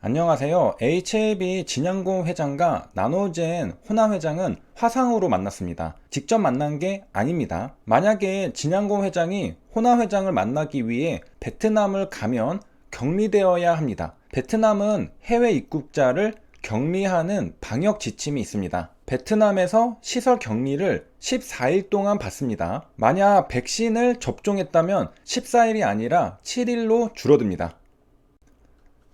안녕하세요. HLB 진양공 회장과 나노젠 호남 회장은 화상으로 만났습니다. 직접 만난 게 아닙니다. 만약에 진양공 회장이 호남 회장을 만나기 위해 베트남을 가면 격리되어야 합니다. 베트남은 해외 입국자를 격리하는 방역 지침이 있습니다. 베트남에서 시설 격리를 14일 동안 받습니다. 만약 백신을 접종했다면 14일이 아니라 7일로 줄어듭니다.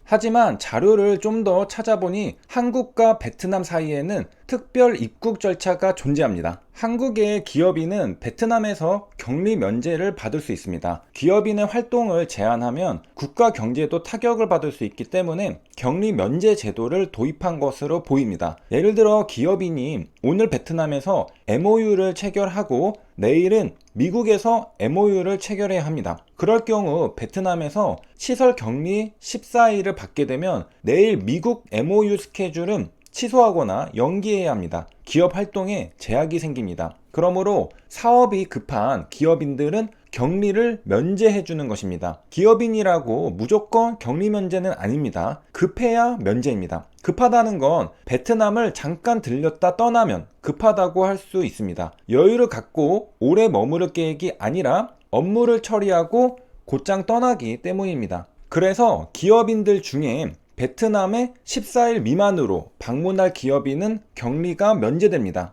하지만 자료를 좀 더 찾아보니 한국과 베트남 사이에는 특별 입국 절차가 존재합니다. 한국의 기업인은 베트남에서 격리 면제를 받을 수 있습니다. 기업인의 활동을 제한하면 국가 경제도 타격을 받을 수 있기 때문에 격리 면제 제도를 도입한 것으로 보입니다. 예를 들어 기업인이 오늘 베트남에서 MOU를 체결하고 내일은 미국에서 MOU를 체결해야 합니다. 그럴 경우 베트남에서 시설 격리 14일을 받게 되면 내일 미국 MOU 스케줄은 취소하거나 연기해야 합니다. 기업 활동에 제약이 생깁니다. 그러므로 사업이 급한 기업인들은 격리를 면제해 주는 것입니다. 기업인이라고 무조건 격리 면제는 아닙니다. 급해야 면제입니다. 급하다는 건 베트남을 잠깐 들렸다 떠나면 급하다고 할 수 있습니다. 여유를 갖고 오래 머무를 계획이 아니라 업무를 처리하고 곧장 떠나기 때문입니다. 그래서 기업인들 중에 베트남에 14일 미만으로 방문할 기업인은 격리가 면제됩니다.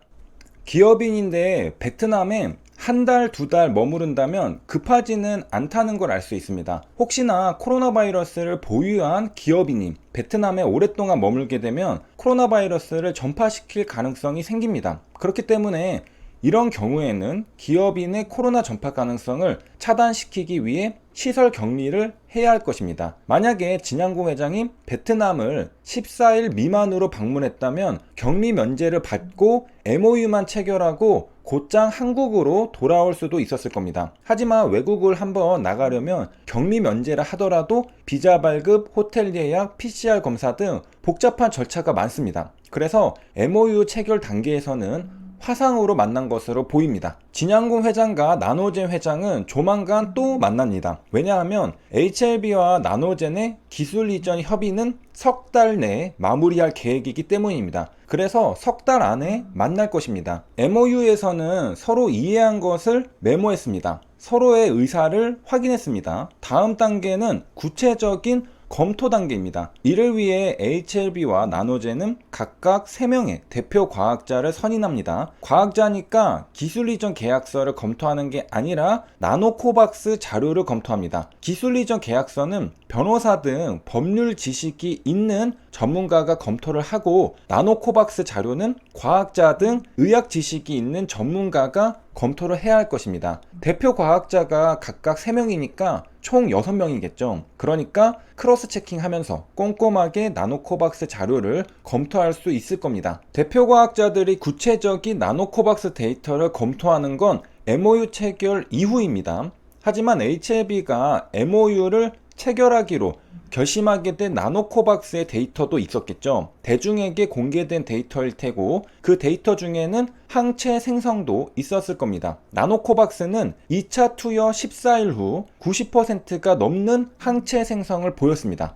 기업인인데 베트남에 한 달, 두 달 머무른다면 급하지는 않다는 걸 알 수 있습니다. 혹시나 코로나 바이러스를 보유한 기업인이 베트남에 오랫동안 머물게 되면 코로나 바이러스를 전파시킬 가능성이 생깁니다. 그렇기 때문에 이런 경우에는 기업인의 코로나 전파 가능성을 차단시키기 위해 시설 격리를 해야 할 것입니다. 만약에 진양공 회장이 베트남을 14일 미만으로 방문했다면 격리 면제를 받고 MOU만 체결하고 곧장 한국으로 돌아올 수도 있었을 겁니다. 하지만 외국을 한번 나가려면 격리 면제를 하더라도 비자 발급, 호텔 예약, PCR 검사 등 복잡한 절차가 많습니다. 그래서 MOU 체결 단계에서는 화상으로 만난 것으로 보입니다. 진양공 회장과 나노젠 회장은 조만간 또 만납니다. 왜냐하면 HLB와 나노젠의 기술 이전 협의는 석 달 내에 마무리할 계획이기 때문입니다. 그래서 석 달 안에 만날 것입니다. MOU에서는 서로 이해한 것을 메모했습니다. 서로의 의사를 확인했습니다. 다음 단계는 구체적인 검토 단계입니다. 이를 위해 HLB와 나노젠은 각각 3명의 대표 과학자를 선임합니다. 과학자니까 기술 이전 계약서를 검토하는 게 아니라 나노코박스 자료를 검토합니다. 기술 이전 계약서는 변호사 등 법률 지식이 있는 전문가가 검토를 하고 나노코박스 자료는 과학자 등 의학 지식이 있는 전문가가 검토를 해야 할 것입니다. 대표 과학자가 각각 3명이니까 총 6명이겠죠. 그러니까 크로스 체킹하면서 꼼꼼하게 나노코박스 자료를 검토할 수 있을 겁니다. 대표 과학자들이 구체적인 나노코박스 데이터를 검토하는 건 MOU 체결 이후입니다. 하지만 HLB가 MOU를 체결하기로 결심하게 된 나노코박스의 데이터도 있었겠죠. 대중에게 공개된 데이터일 테고 그 데이터 중에는 항체 생성도 있었을 겁니다. 나노코박스는 2차 투여 14일 후 90%가 넘는 항체 생성을 보였습니다.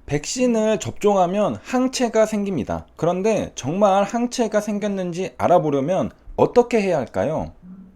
백신을 접종하면 항체가 생깁니다. 그런데 정말 항체가 생겼는지 알아보려면 어떻게 해야 할까요?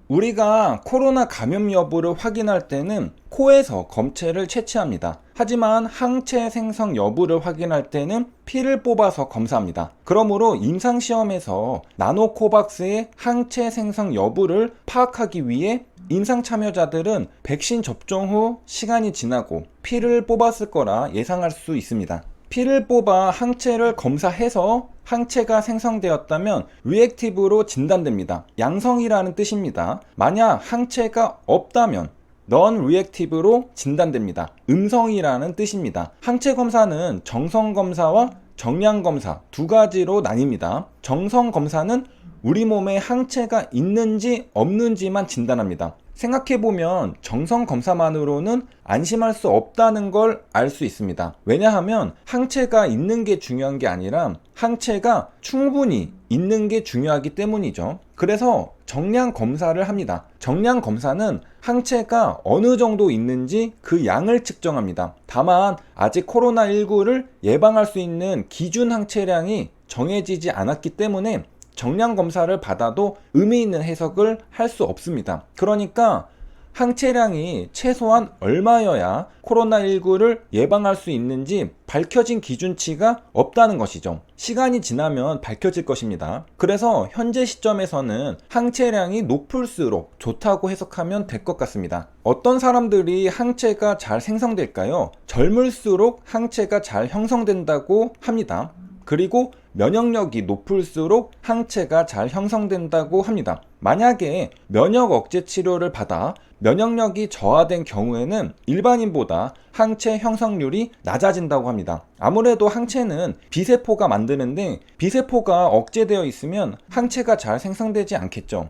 우리가 코로나 감염 여부를 확인할 때는 코에서 검체를 채취합니다. 하지만 항체 생성 여부를 확인할 때는 피를 뽑아서 검사합니다. 그러므로 임상시험에서 나노코박스의 항체 생성 여부를 파악하기 위해 임상 참여자들은 백신 접종 후 시간이 지나고 피를 뽑았을 거라 예상할 수 있습니다. 피를 뽑아 항체를 검사해서 항체가 생성되었다면 리액티브로 진단됩니다. 양성이라는 뜻입니다. 만약 항체가 없다면 non reactive로 진단됩니다. 음성이라는 뜻입니다. 항체 검사는 정성 검사와 정량 검사 두 가지로 나뉩니다. 정성 검사는 우리 몸에 항체가 있는지 없는지만 진단합니다. 생각해보면 정성 검사만으로는 안심할 수 없다는 걸 알 수 있습니다. 왜냐하면 항체가 있는 게 중요한 게 아니라 항체가 충분히 있는 게 중요하기 때문이죠. 그래서 정량 검사를 합니다. 정량 검사는 항체가 어느 정도 있는지 그 양을 측정합니다. 다만 아직 코로나19를 예방할 수 있는 기준 항체량이 정해지지 않았기 때문에 정량 검사를 받아도 의미 있는 해석을 할 수 없습니다. 그러니까 항체량이 최소한 얼마여야 코로나19를 예방할 수 있는지 밝혀진 기준치가 없다는 것이죠. 시간이 지나면 밝혀질 것입니다. 그래서 현재 시점에서는 항체량이 높을수록 좋다고 해석하면 될 것 같습니다. 어떤 사람들이 항체가 잘 생성될까요? 젊을수록 항체가 잘 형성된다고 합니다. 그리고 면역력이 높을수록 항체가 잘 형성된다고 합니다. 만약에 면역 억제 치료를 받아 면역력이 저하된 경우에는 일반인보다 항체 형성률이 낮아진다고 합니다. 아무래도 항체는 비세포가 만드는데 비세포가 억제되어 있으면 항체가 잘 생성되지 않겠죠.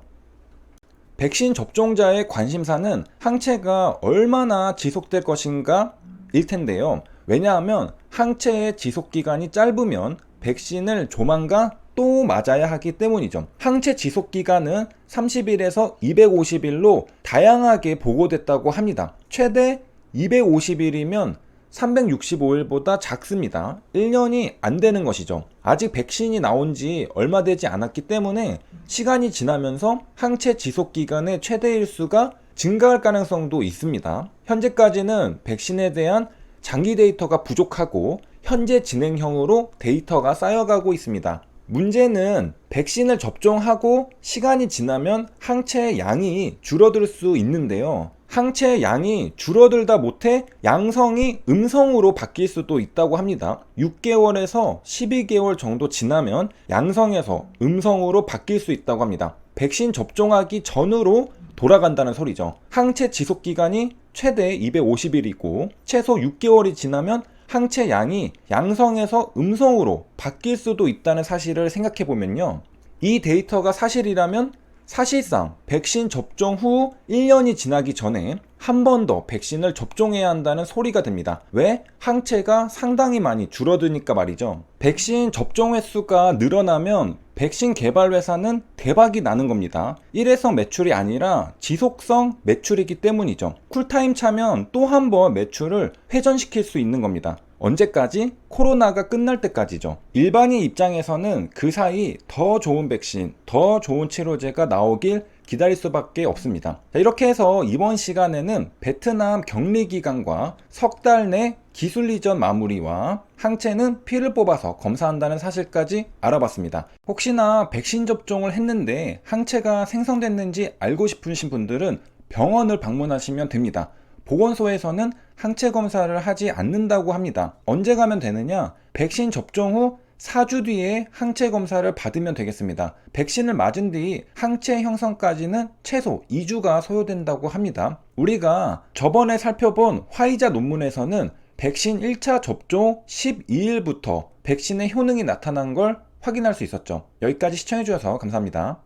백신 접종자의 관심사는 항체가 얼마나 지속될 것인가 일 텐데요. 왜냐하면 항체의 지속기간이 짧으면 백신을 조만간 또 맞아야 하기 때문이죠. 항체 지속기간은 30일에서 250일로 다양하게 보고됐다고 합니다. 최대 250일이면 365일보다 작습니다. 1년이 안 되는 것이죠. 아직 백신이 나온 지 얼마 되지 않았기 때문에 시간이 지나면서 항체 지속기간의 최대 일수가 증가할 가능성도 있습니다. 현재까지는 백신에 대한 장기 데이터가 부족하고 현재 진행형으로 데이터가 쌓여가고 있습니다. 문제는 백신을 접종하고 시간이 지나면 항체의 양이 줄어들 수 있는데요. 항체의 양이 줄어들다 못해 양성이 음성으로 바뀔 수도 있다고 합니다. 6개월에서 12개월 정도 지나면 양성에서 음성으로 바뀔 수 있다고 합니다. 백신 접종하기 전으로 돌아간다는 소리죠. 항체 지속 기간이 최대 250일이고 최소 6개월이 지나면 항체 양이 양성에서 음성으로 바뀔 수도 있다는 사실을 생각해 보면요. 이 데이터가 사실이라면 사실상 백신 접종 후 1년이 지나기 전에 한 번 더 백신을 접종해야 한다는 소리가 됩니다. 왜? 항체가 상당히 많이 줄어드니까 말이죠. 백신 접종 횟수가 늘어나면 백신 개발 회사는 대박이 나는 겁니다. 일회성 매출이 아니라 지속성 매출이기 때문이죠. 쿨타임 차면 또 한 번 매출을 회전시킬 수 있는 겁니다. 언제까지? 코로나가 끝날 때까지죠. 일반인 입장에서는 그 사이 더 좋은 백신, 더 좋은 치료제가 나오길 기다릴 수밖에 없습니다. 자, 이렇게 해서 이번 시간에는 베트남 격리 기간과 석 달 내 기술 이전 마무리와 항체는 피를 뽑아서 검사한다는 사실까지 알아봤습니다. 혹시나 백신 접종을 했는데 항체가 생성됐는지 알고 싶으신 분들은 병원을 방문하시면 됩니다. 보건소에서는 항체 검사를 하지 않는다고 합니다. 언제 가면 되느냐? 백신 접종 후 4주 뒤에 항체 검사를 받으면 되겠습니다. 백신을 맞은 뒤 항체 형성까지는 최소 2주가 소요된다고 합니다. 우리가 저번에 살펴본 화이자 논문에서는 백신 1차 접종 12일부터 백신의 효능이 나타난 걸 확인할 수 있었죠. 여기까지 시청해주셔서 감사합니다.